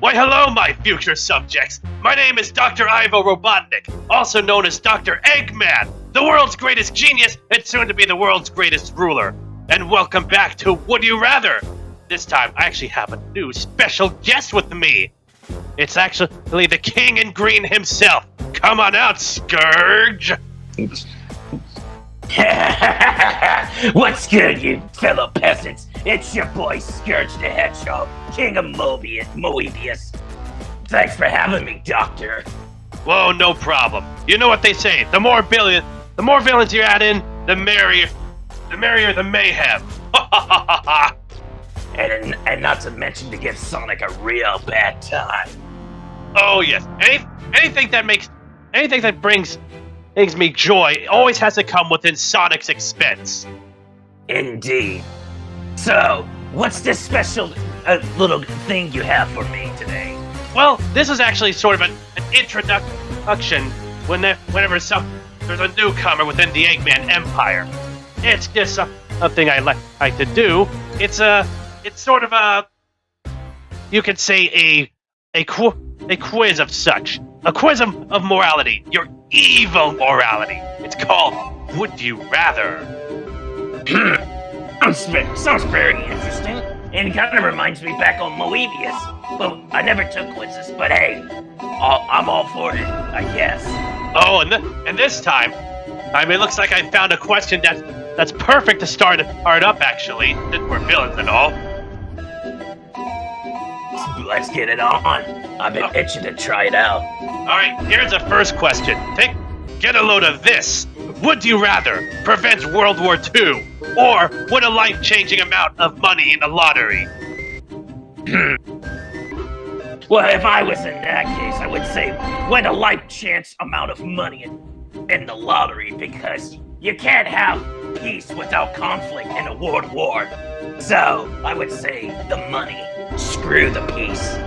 Why hello, my future subjects. My name is Dr. Ivo Robotnik, also known as Dr. Eggman, the world's greatest genius and soon to be the world's greatest ruler. And welcome back to Would You Rather? This time, I actually have a new special guest with me. It's actually the King in Green himself. Come on out, Scourge. What's good, you fellow peasants? It's your boy Scourge the Hedgehog, King of Moebius. Thanks for having me, Doctor. Whoa, no problem. You know what they say, the more villains you add in, the merrier the mayhem. and not to mention to give Sonic a real bad time. Oh yes, anything that brings me joy always has to come within Sonic's expense. Indeed. So, what's this special little thing you have for me today? Well, this is actually sort of an introduction whenever there's a newcomer within the Eggman Empire. It's just something I like to do. It's sort of a, you could say a quiz of such. A quiz of morality. Your evil morality. It's called Would You Rather? Sounds very interesting. And it kind of reminds me back on Moebius. Well, I never took quizzes, but hey, I'm all for it, I guess. Oh, and this time, it looks like I found a question that's perfect to start up, actually, since we're villains and all. Let's get it on. I've been itching to try it out. Alright, here's the first question. Get a load of this. Would you rather prevent World War II or win a life-changing amount of money in the lottery? Well, if I was in that case, I would say win a life-chance amount of money in the lottery, because you can't have peace without conflict in a world war. So, I would say the money. Screw the peace.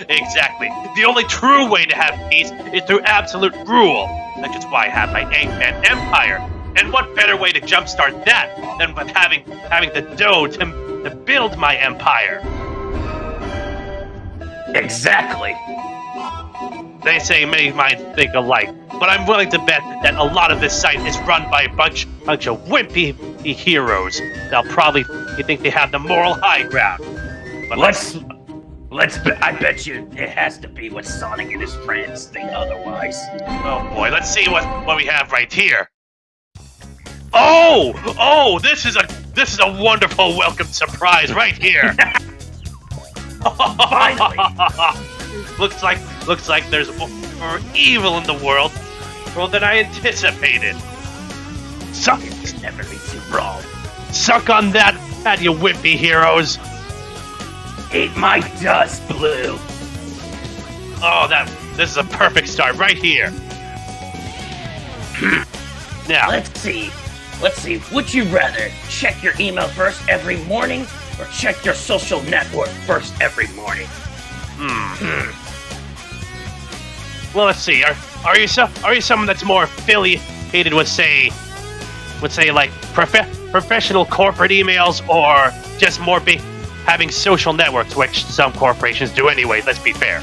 Exactly. The only true way to have peace is through absolute rule. That's just why I have my Eggman Empire. And what better way to jumpstart that than with having the dough to build my empire? Exactly. They say many minds think alike, but I'm willing to bet that a lot of this site is run by a bunch of wimpy heroes. They'll probably think they have the moral high ground. But I bet you it has to be what Sonic and his friends think otherwise. Oh boy, let's see what we have right here. Oh, this is a wonderful welcome surprise right here. Finally. Looks like there's more evil in the world than I anticipated. It's never leads you wrong. Suck on that, you wimpy heroes. Eat my dust, Blue. Oh, this is a perfect start right here. Now, let's see. Would you rather check your email first every morning or check your social network first every morning? Well, let's see. Are you someone that's more affiliated with say like professional corporate emails, or just more having social networks, which some corporations do anyway, let's be fair.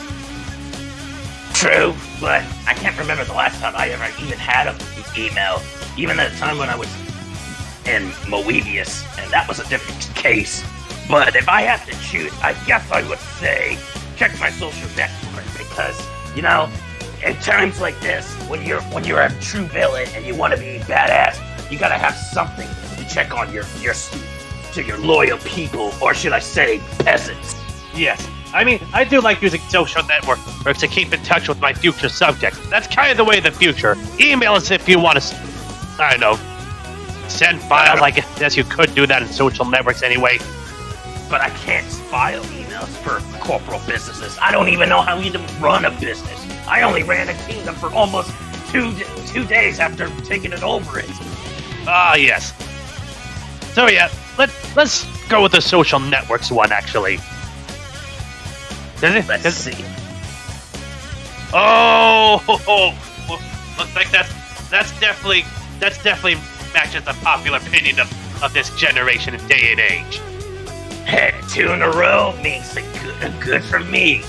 True, but I can't remember the last time I ever even had an email, even at the time when I was in Moebius, and that was a different case. But if I have to choose, I guess I would say check my social network, because, you know, in times like this, when you're a true villain and you want to be badass, you gotta have something to check on your loyal people, or should I say, peasants. Yes. I mean, I do like using social networks to keep in touch with my future subjects. That's kind of the way of the future. Email us if you want to, I don't know, send files. I guess you could do that in social networks anyway. But I can't file emails for corporal businesses. I don't even know how to run a business. I only ran a kingdom for almost two days after taking it over it. Ah, yes. So yeah, let's go with the social networks one, actually. Let's see. Oh, looks like that's definitely matches the popular opinion of this generation and day and age. Heck, 2 in a row means good for me.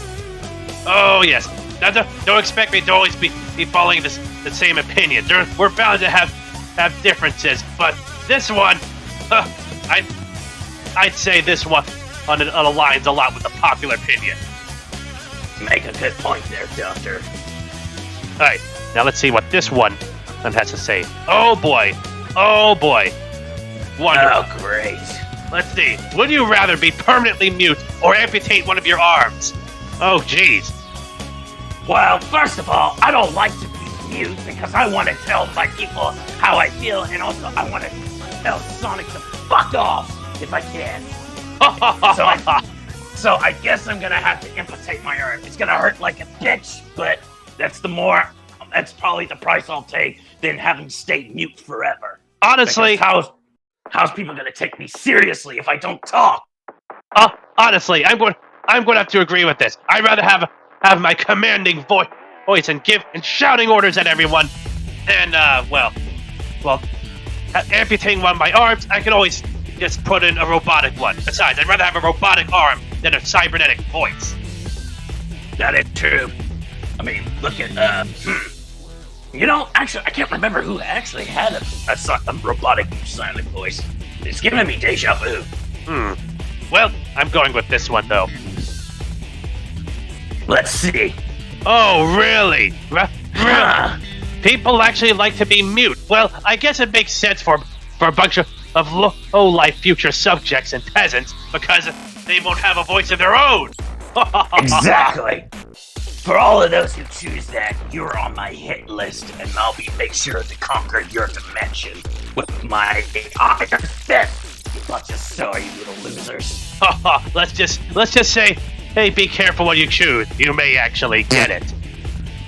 Oh yes. Now don't expect me to always be following the same opinion. We're bound to have differences, but this one, I'd say this one aligns a lot with the popular opinion. Make a good point there, Doctor. All right, now let's see what this one has to say. Oh boy, wonderful. Oh great. Let's see. Would you rather be permanently mute or amputate one of your arms? Oh jeez. Well, first of all, I don't like to be mute because I want to tell my people how I feel, and also I want to tell Sonic to fuck off if I can. So I guess I'm gonna have to amputate my arm. It's gonna hurt like a bitch, but that's probably the price I'll take than having to stay mute forever. Honestly, because how's people gonna take me seriously if I don't talk? Honestly, I'm going to have to agree with this. I'd rather have my commanding voice and shouting orders at everyone, and amputating one of my arms. I can always just put in a robotic one. Besides, I'd rather have a robotic arm than a cybernetic voice. That is true. I mean, look at actually, I can't remember who actually had a robotic silent voice. It's giving me deja vu. Well, I'm going with this one though. Let's see. Oh, really? Really? People actually like to be mute. Well, I guess it makes sense for a bunch of low-life future subjects and peasants because they won't have a voice of their own. Exactly. For all of those who choose that, you're on my hit list, and I'll make sure to conquer your dimension with my iron fist. You bunch of sorry little losers. Let's just say, hey, be careful what you choose. You may actually get it.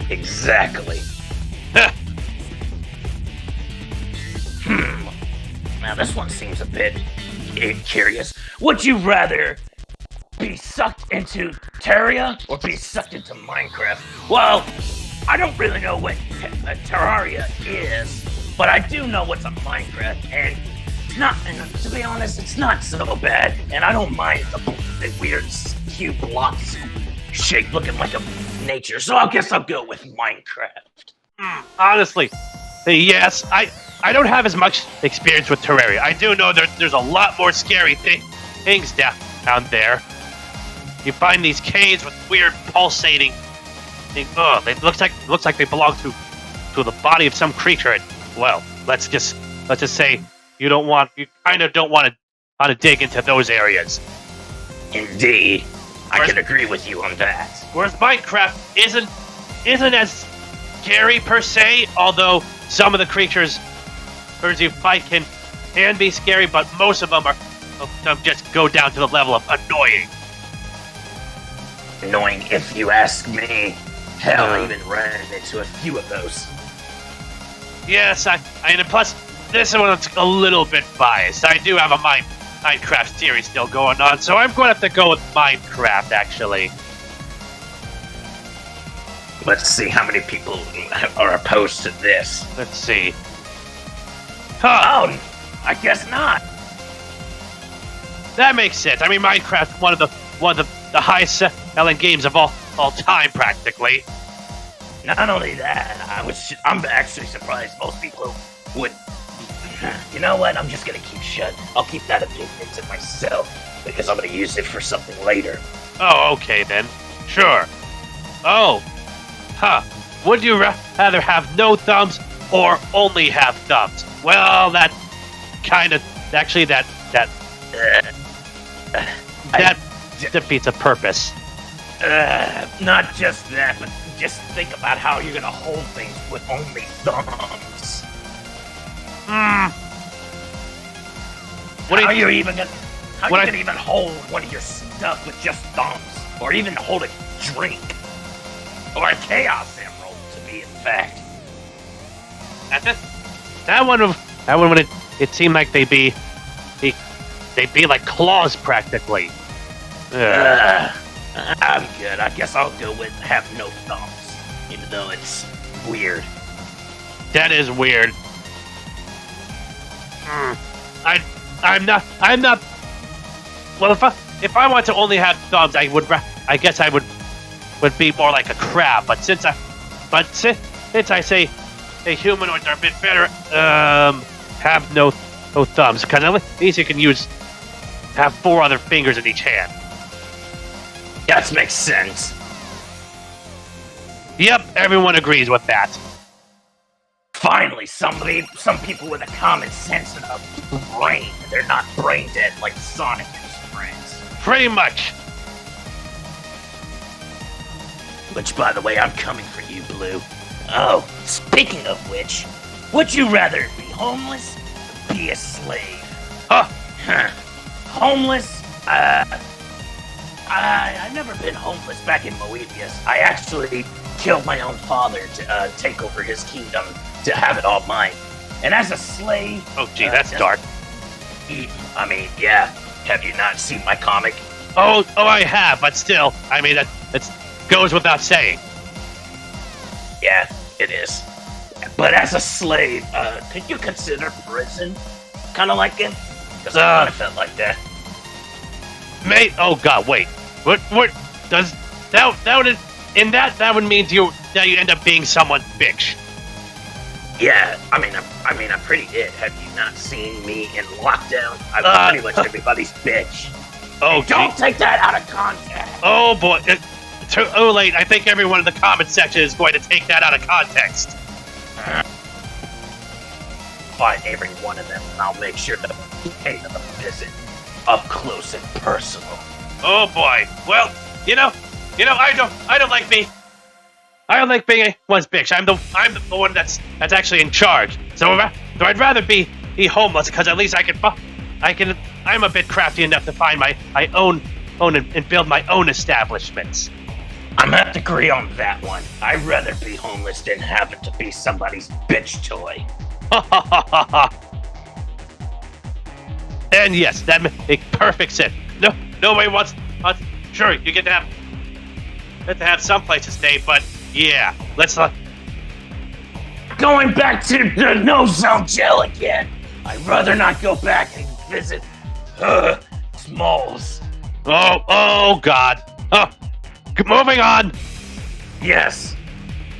Exactly. Now this one seems a bit curious. Would you rather be sucked into Terraria or be sucked into Minecraft? Well, I don't really know what Terraria is, but I do know what's on Minecraft, and to be honest, it's not so bad, and I don't mind the weird cube blocks shape looking like a nature, so I guess I'll go with Minecraft. Honestly, yes, I don't have as much experience with Terraria. I do know there's a lot more scary things down there. You find these caves with weird pulsating things. It looks like they belong to the body of some creature. And, well, let's just say you kind of don't want to dig into those areas. Indeed, I can agree with you on that. Whereas Minecraft isn't as scary per se, although some of the creatures you fight can be scary, but most of them just go down to the level of annoying. Annoying, if you ask me. Hell, I even ran into a few of those. Yes, and plus this one's a little bit biased. I do have a Minecraft series still going on, so I'm going to have to go with Minecraft, actually. Let's see how many people are opposed to this. Let's see. Oh, I guess not. That makes sense. I mean, Minecraft, one of the highest selling games of all time, practically. Not only that, I'm actually surprised most people would. You know what? I'm just gonna keep shut. I'll keep that opinion to myself because I'm gonna use it for something later. Oh, okay then. Sure. Oh. Would you rather have no thumbs or only have thumbs? Well, that defeats a purpose. Not just that, but just think about how you're gonna hold things with only thumbs. How are you gonna even hold one of your stuff with just thumbs, or even hold a drink, or a chaos emerald? To be in fact, that one when it seemed like they'd be like claws practically. I'm good. I guess I'll go with have no thumbs, even though it's weird. That is weird. I'm not. Well, if I want to only have thumbs, I guess I would be more like a crab. But since I say humanoids are a bit better, have no thumbs, because at least you can have 4 other fingers in each hand. That makes sense. Yep, everyone agrees with that. Finally, some people with a common sense and a brain. They're not brain dead like Sonic and his friends. Pretty much. Which, by the way, I'm coming for you, Blue. Oh, speaking of which, would you rather be homeless or be a slave? Huh. Homeless? I've never been homeless back in Moebius. I actually killed my own father to take over his kingdom, to have it all mine. And as a slave... Oh, gee, that's dark. I mean, yeah. Have you not seen my comic? Oh, I have, but still, I mean, that goes without saying. Yeah, it is. But as a slave, could you consider prison kind of like it? Because I kind of felt like that. Mate, oh god, wait. What does that would mean you end up being someone's bitch. Yeah, I mean, I'm pretty it. Have you not seen me in lockdown? I'm pretty much everybody's bitch. Oh, and don't take that out of context. Oh boy, too late. I think everyone in the comment section is going to take that out of context. Find every one of them, and I'll make sure to pay them a visit, up close and personal. Oh boy. Well, you know, I don't like being one's bitch. I'm the one that's actually in charge. So I'd rather be homeless, because at least I'm a bit crafty enough to find my own and build my own establishments. I'm gonna have to agree on that one. I'd rather be homeless than happen to be somebody's bitch toy. And yes, that makes perfect sense. Nobody wants. Sure, you get to have some place to stay, but yeah, let's not. Going back to the no-zone jail again. I'd rather not go back and visit Smalls. Oh God. Oh, moving on. Yes.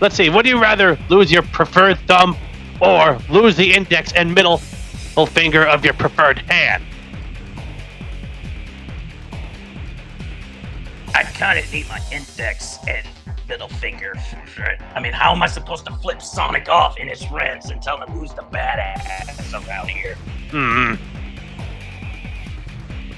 Let's see. Would you rather lose your preferred thumb or lose the index and middle finger of your preferred hand? I kind of need my index and middle finger. I mean, how am I supposed to flip Sonic off in his friends and tell him who's the badass around here?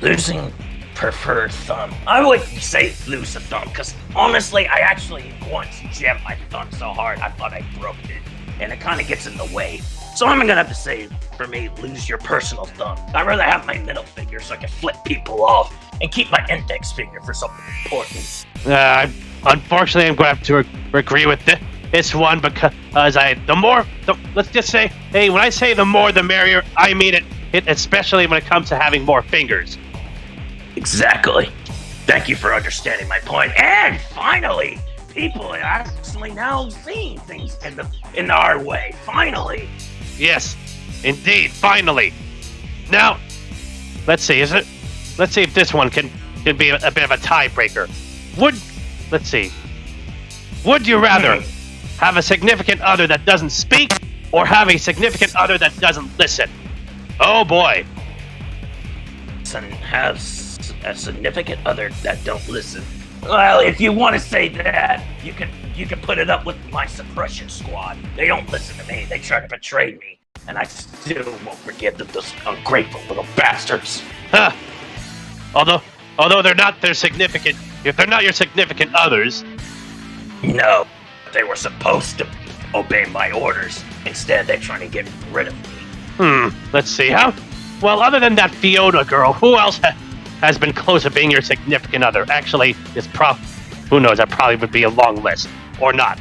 Losing preferred thumb. I wouldn't say lose a thumb, because honestly, I actually once jammed my thumb so hard I thought I broke it, and it kind of gets in the way. So I'm gonna have to say, for me, lose your personal thumb. I'd rather have my middle finger so I can flip people off and keep my index finger for something important. Unfortunately, I'm going to have to agree with this one, because let's just say, hey, when I say the more the merrier, I mean it especially when it comes to having more fingers. Exactly. Thank you for understanding my point. And finally, people are actually now seeing things in our way. Finally. Yes, indeed, finally. Now, let's see if this one can be a bit of a tiebreaker. Would you rather have a significant other that doesn't speak, or have a significant other that doesn't listen? Oh boy. Have a significant other that don't listen. Well, if you want to say that, you can put it up with my suppression squad. They don't listen to me. They try to betray me, and I still won't forgive them, those ungrateful little bastards. Huh. Although they're not their significant. If they're not your significant others. No, they were supposed to obey my orders. Instead, they're trying to get rid of me. Let's see. Well, other than that Fiona girl, who else has been close to being your significant other? Actually, who knows? That probably would be a long list, or not.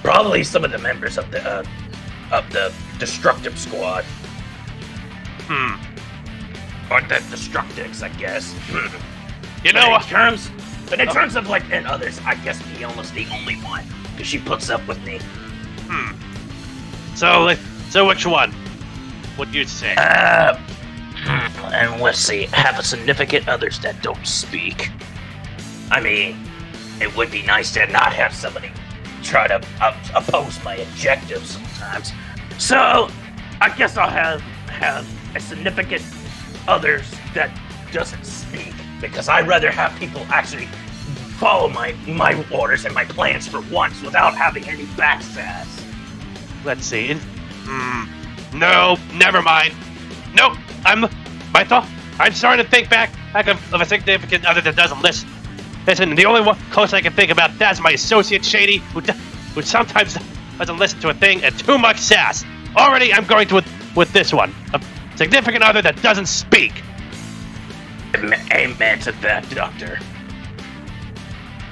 Probably some of the members of the destructive squad. Or the destructives, I guess. You know, in terms of like and others, I guess Fiona's the only one, because she puts up with me. So which one would you say? and let's see, have a significant others that don't speak. I mean, it would be nice to not have somebody try to oppose my objectives sometimes. So, I guess I'll have a significant others that doesn't speak, because I'd rather have people actually follow my orders and my plans for once without having any backsass. Let's see. No, never mind. Nope. I'm starting to think back of a significant other that doesn't listen. Listen, the only one close I can think about that's my associate Shady, who sometimes doesn't listen to a thing and too much sass. Already, I'm going to with this one, a significant other that doesn't speak. Amen to that, Doctor.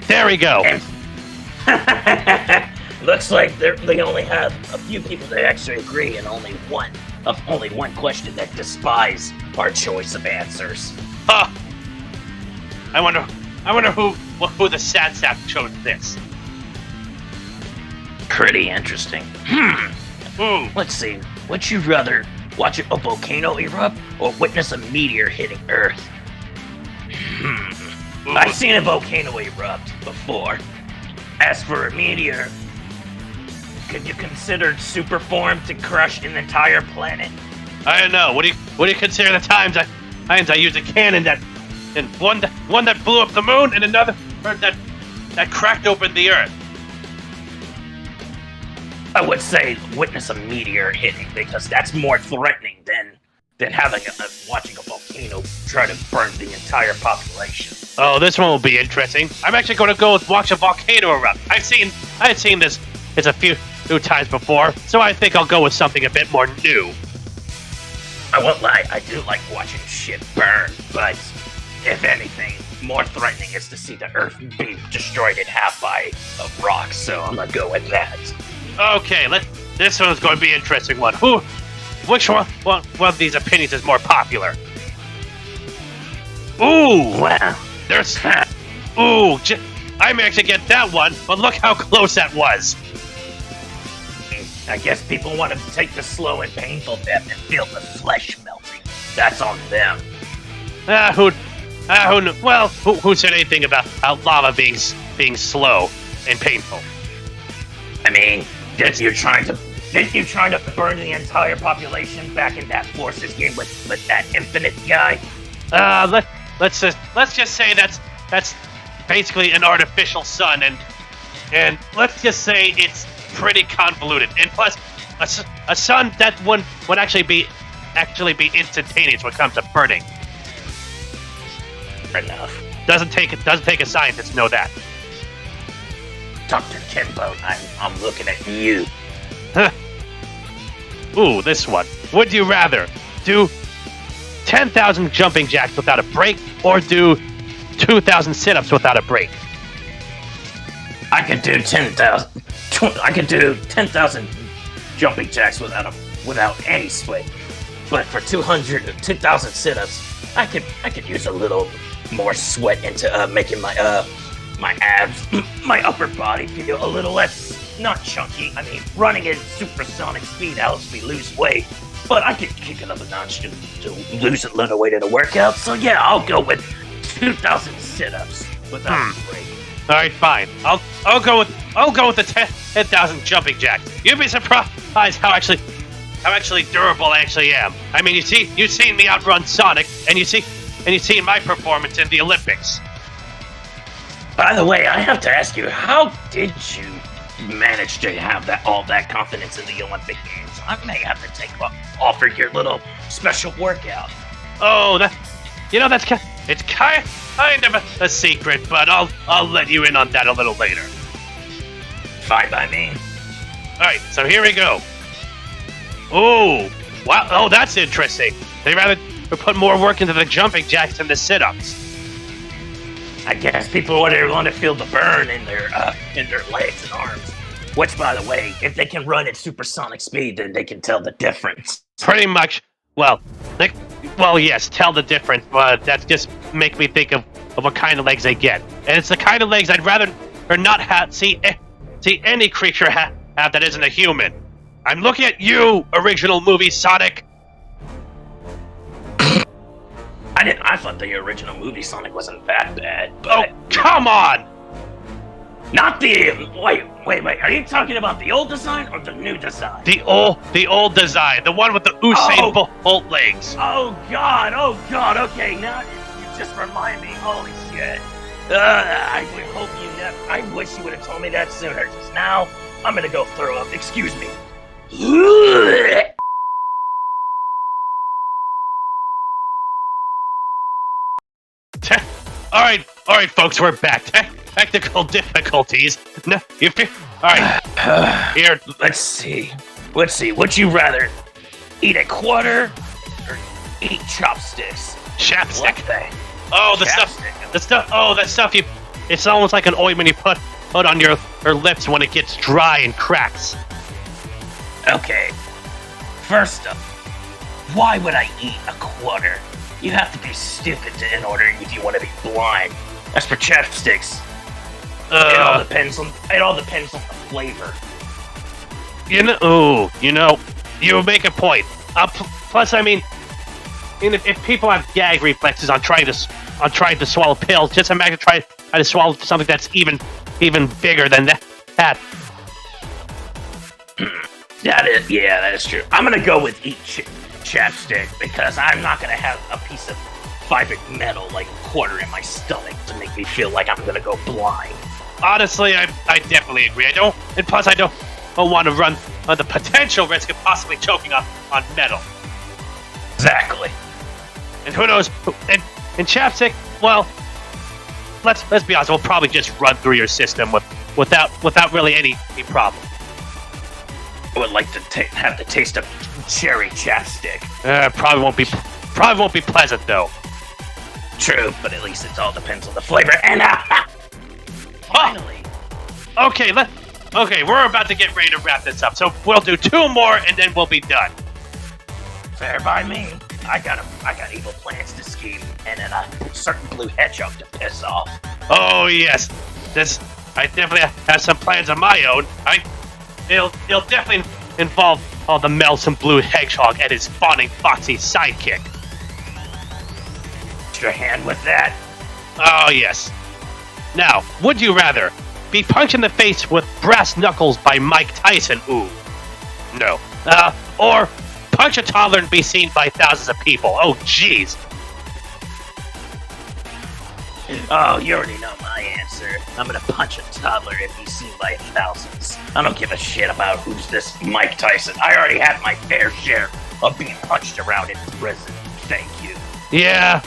There we go. Looks like they only have a few people that actually agree, and only one question that despise our choice of answers. I wonder who the sad sap chose this. Pretty interesting. Let's see. Would you rather watch a volcano erupt or witness a meteor hitting Earth? I've seen a volcano erupt before. As for a meteor, could you consider superform to crush an entire planet? I don't know. What do you consider the times I used a cannon and one that blew up the moon and another that cracked open the Earth? I would say witness a meteor hitting, because that's more threatening than having watching a volcano try to burn the entire population. Oh, this one will be interesting. I'm actually going to go watch a volcano erupt. I've seen this a few times before, so I think I'll go with something a bit more new. I won't lie, I do like watching shit burn, but if anything, more threatening is to see the Earth be destroyed in half by a rock, so I'm gonna go with that. Okay, this one's going to be an interesting one. Which one of these opinions is more popular? Ooh, Wow. there's I may actually get that one, but look how close that was. I guess people want to take the slow and painful death and feel the flesh melting. That's on them. Who said anything about lava being slow and painful? I mean, didn't you trying to burn the entire population back in that Forces game with that infinite guy? Let's just say that's basically an artificial sun, and let's just say it's pretty convoluted. And plus, a sun that would actually be instantaneous when it comes to burning. Fair enough. Doesn't take a scientist to know that. Dr. Timbo, I'm looking at you. Ooh, this one. Would you rather do 10,000 jumping jacks without a break, or do 2,000 sit-ups without a break? I could do 10,000. I could do 10,000 jumping jacks without any sweat. But for 2,000 sit-ups, I could use a little more sweat into making my abs, my upper body feel a little less, not chunky. I mean, running at supersonic speed helps me lose weight, but I could kick it up a notch to lose a little weight in a workout. So yeah, I'll go with 2,000 sit-ups without a break. All right, fine. I'll go with the 10,000 jumping jacks. You'd be surprised how actually durable I actually am. I mean, you've seen me outrun Sonic, and you've seen my performance in the Olympics. By the way, I have to ask you, how did you manage to have all that confidence in the Olympic Games? I may have to offer your little special workout. Oh, it's kind of a secret, but I'll let you in on that a little later. Fine by me. All right, so here we go. Oh, wow! Oh, that's interesting. They rather put more work into the jumping jacks than the sit-ups. I guess people want to feel the burn in their legs and arms. Which, by the way, if they can run at supersonic speed, then they can tell the difference. Pretty much. Well, yes, tell the difference, but that just make me think of what kind of legs they get. And it's the kind of legs I'd rather or not see any creature have that isn't a human. I'm looking at you, original movie Sonic. I thought the original movie Sonic wasn't that bad. But Oh, come on! not the wait. Are you talking about the old design or the new design? The old design, the one with the Usain Bolt legs. Oh God! Okay, now you just remind me. Holy shit! I hope you never. I wish you would have told me that sooner. Just now, I'm gonna go throw up. Excuse me. All right, folks, we're back. Technical difficulties. No, all right. Here, Let's see. Would you rather eat a quarter or eat chopsticks? chapstick. What the? Oh, Chapstick. the stuff. Oh, that stuff you. It's almost like an ointment you put on your lips when it gets dry and cracks. Okay. First up, why would I eat a quarter? You have to be stupid in order if you want to be blind. As for chapsticks, it all depends on the flavor. You make a point. Plus, I mean, if people have gag reflexes on trying to swallow pills, just imagine trying to swallow something that's even bigger than that. That is true. I'm gonna go with eat chapstick because I'm not gonna have a piece of fiber metal like a quarter in my stomach to make me feel like I'm gonna go blind. Honestly, I definitely agree. I don't want to run the potential risk of possibly choking on metal. Exactly. And who knows? And chapstick, well, let's be honest. We'll probably just run through your system without really any problem. I would like to have the taste of cherry chapstick. Probably won't be pleasant though. True, but at least it all depends on the flavor. And finally, okay, we're about to get ready to wrap this up. So we'll do 2 more and then we'll be done. fair by me. I got evil plans to scheme, and then a certain blue hedgehog to piss off. Oh yes, I definitely have some plans of my own. It'll definitely involve all the meddlesome blue hedgehog and his fawning foxy sidekick. Extra hand with that. Oh yes. Now, would you rather be punched in the face with brass knuckles by Mike Tyson? Ooh, no. Or punch a toddler and be seen by thousands of people? Oh jeez. Oh, you already know my answer. I'm gonna punch a toddler and be seen by thousands. I don't give a shit about who's this Mike Tyson. I already had my fair share of being punched around in prison. Thank you. Yeah.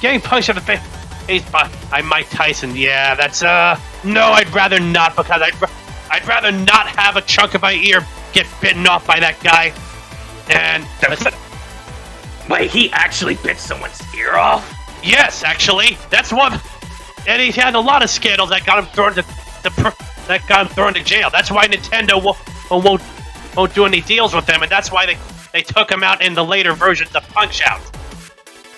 Getting punched in the face by Mike Tyson. Yeah, that's no, I'd rather not, because I'd rather not have a chunk of my ear get bitten off by that guy. And wait, he actually bit someone's ear off? Yes, actually, that's one. And he had a lot of scandals that got him thrown to jail. That's why Nintendo won't do any deals with them, and that's why they took him out in the later versions of Punch-Out.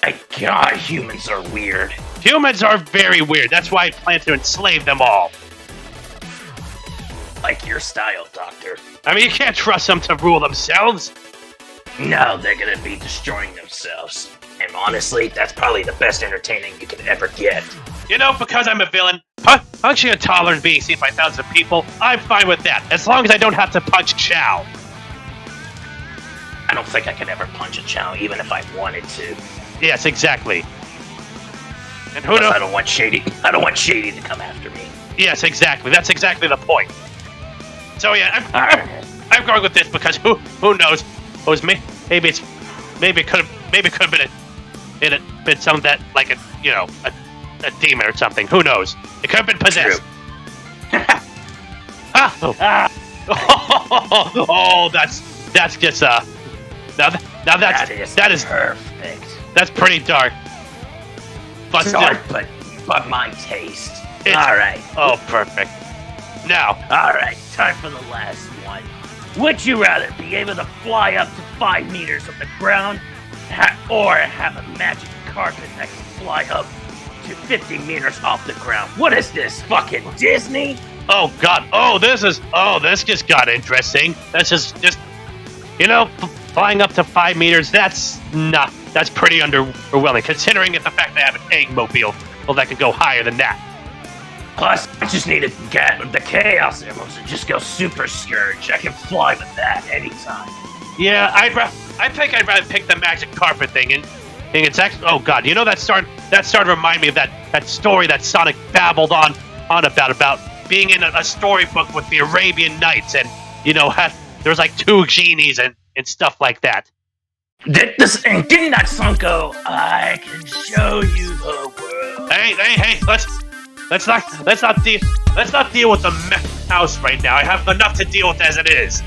My God, humans are weird. Humans are very weird. That's why I plan to enslave them all. Like your style, Doctor. I mean, you can't trust them to rule themselves. No, they're gonna be destroying themselves. And honestly, that's probably the best entertaining you can ever get. Because I'm a villain, punching a toddler and being seen by thousands of people, I'm fine with that, as long as I don't have to punch Chow. I don't think I could ever punch a Chow, even if I wanted to. Yes, exactly. And who knows? I don't want Shady to come after me. Yes, exactly. That's exactly the point. So yeah, I'm going with this because who knows? It was me. Maybe it could have been something that, like a demon or something. Who knows? It could have been possessed. Oh, that's just that is perfect. That's pretty dark. But dark, but my taste. All right. Oh, perfect. Now. All right. Time for the last one. Would you rather be able to fly up to 5 meters from the ground, or have a magic carpet that can fly up to 50 meters off the ground? What is this, fucking Disney? Oh God! This just got interesting. That's just flying up to 5 meters. That's not that's pretty underwhelming, considering the fact that I have an Eggmobile. Well, that could go higher than that. Plus, I just need to get the Chaos Emeralds and just go Super Scourge. I can fly with that anytime. Yeah, I think I'd rather pick the magic carpet thing, and it's actually, oh god, you know that started to remind me of that story that Sonic babbled on about being in a storybook with the Arabian Nights, and you know there was like 2 genies and stuff like that. And didn't that song go, I can show you the world? Hey, let's not deal with the house right now. I have enough to deal with as it is.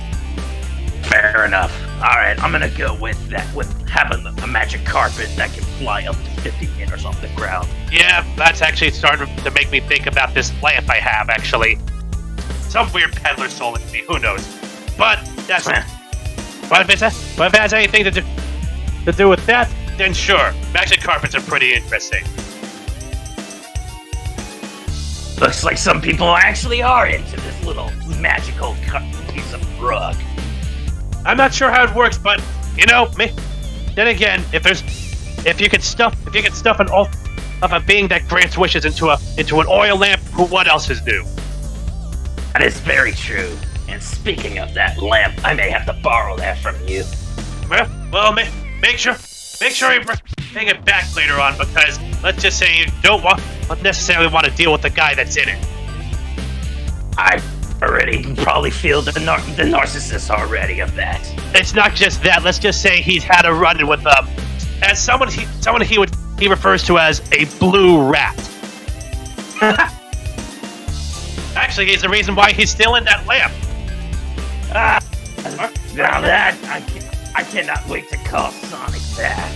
Fair enough. Alright, I'm gonna go with that, with having a magic carpet that can fly up to 50 meters off the ground. Yeah, that's actually starting to make me think about this lamp I have, actually. Some weird peddler sold it to me, who knows. But that's... But if it has anything to do with that, then sure. Magic carpets are pretty interesting. Looks like some people actually are into this little magical piece of rug. I'm not sure how it works, but you know, then again, if you could stuff a being that grants wishes into an oil lamp, what else is new? That is very true. And speaking of that lamp, I may have to borrow that from you. Well, make sure you bring it back later on, because let's just say you don't necessarily want to deal with the guy that's in it. I already probably feel the narcissist already of that. It's not just that. Let's just say he's had a run-in with as someone he refers to as a blue rat. Actually, he's the reason why he's still in that lamp. Now that I cannot wait to call Sonic that.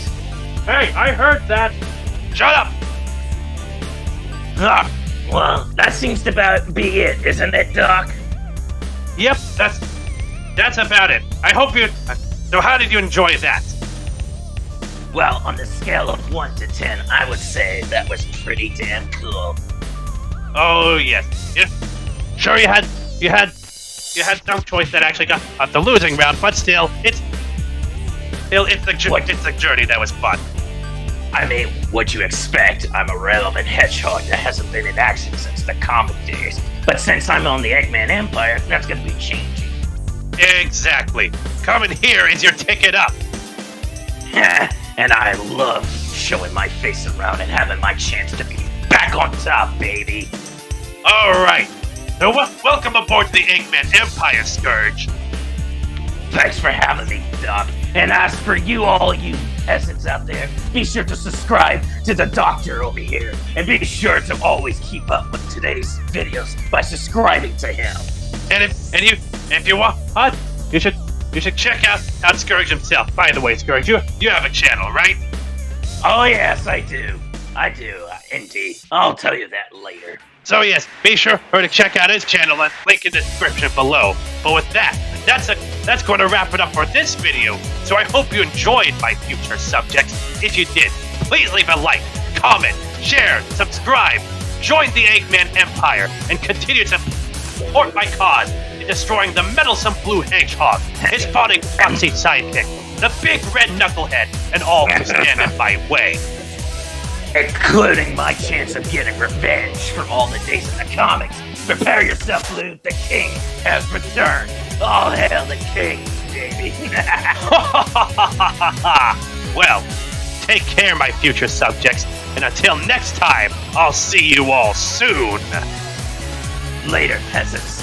Hey, I heard that. Shut up. Well, that seems to be it, isn't it, Doc? Yep, that's about it. I hope you. So, how did you enjoy that? Well, on the scale of 1 to 10, I would say that was pretty damn cool. Oh yes, yeah. Sure, you had some choice that actually got the losing round, but still, it's the journey that was fun. I mean, what'd you expect? I'm a relevant hedgehog that hasn't been in action since the comic days. But since I'm on the Eggman Empire, that's gonna be changing. Exactly. Coming here is your ticket up. And I love showing my face around and having my chance to be back on top, baby. Alright. So welcome aboard the Eggman Empire, Scourge. Thanks for having me, Doc. And as for you, all you peasants out there, be sure to subscribe to the Doctor over here, and be sure to always keep up with today's videos by subscribing to him. And if you want, you should check out Scourge himself. By the way, Scourge, you have a channel, right? Oh yes, I do, indeed. I'll tell you that later. So yes, be sure to check out his channel and link in the description below. But with that's going to wrap it up for this video. So I hope you enjoyed my future subjects. If you did, please leave a like, comment, share, subscribe, join the Eggman Empire, and continue to support my cause in destroying the meddlesome blue hedgehog, his fawning foxy sidekick, the big red knucklehead, and all who stand in my way. Including my chance of getting revenge from all the days in the comics. Prepare yourself, Blue. The king has returned. All hail the king, baby. Well, take care, my future subjects, and until next time, I'll see you all soon. Later, peasants.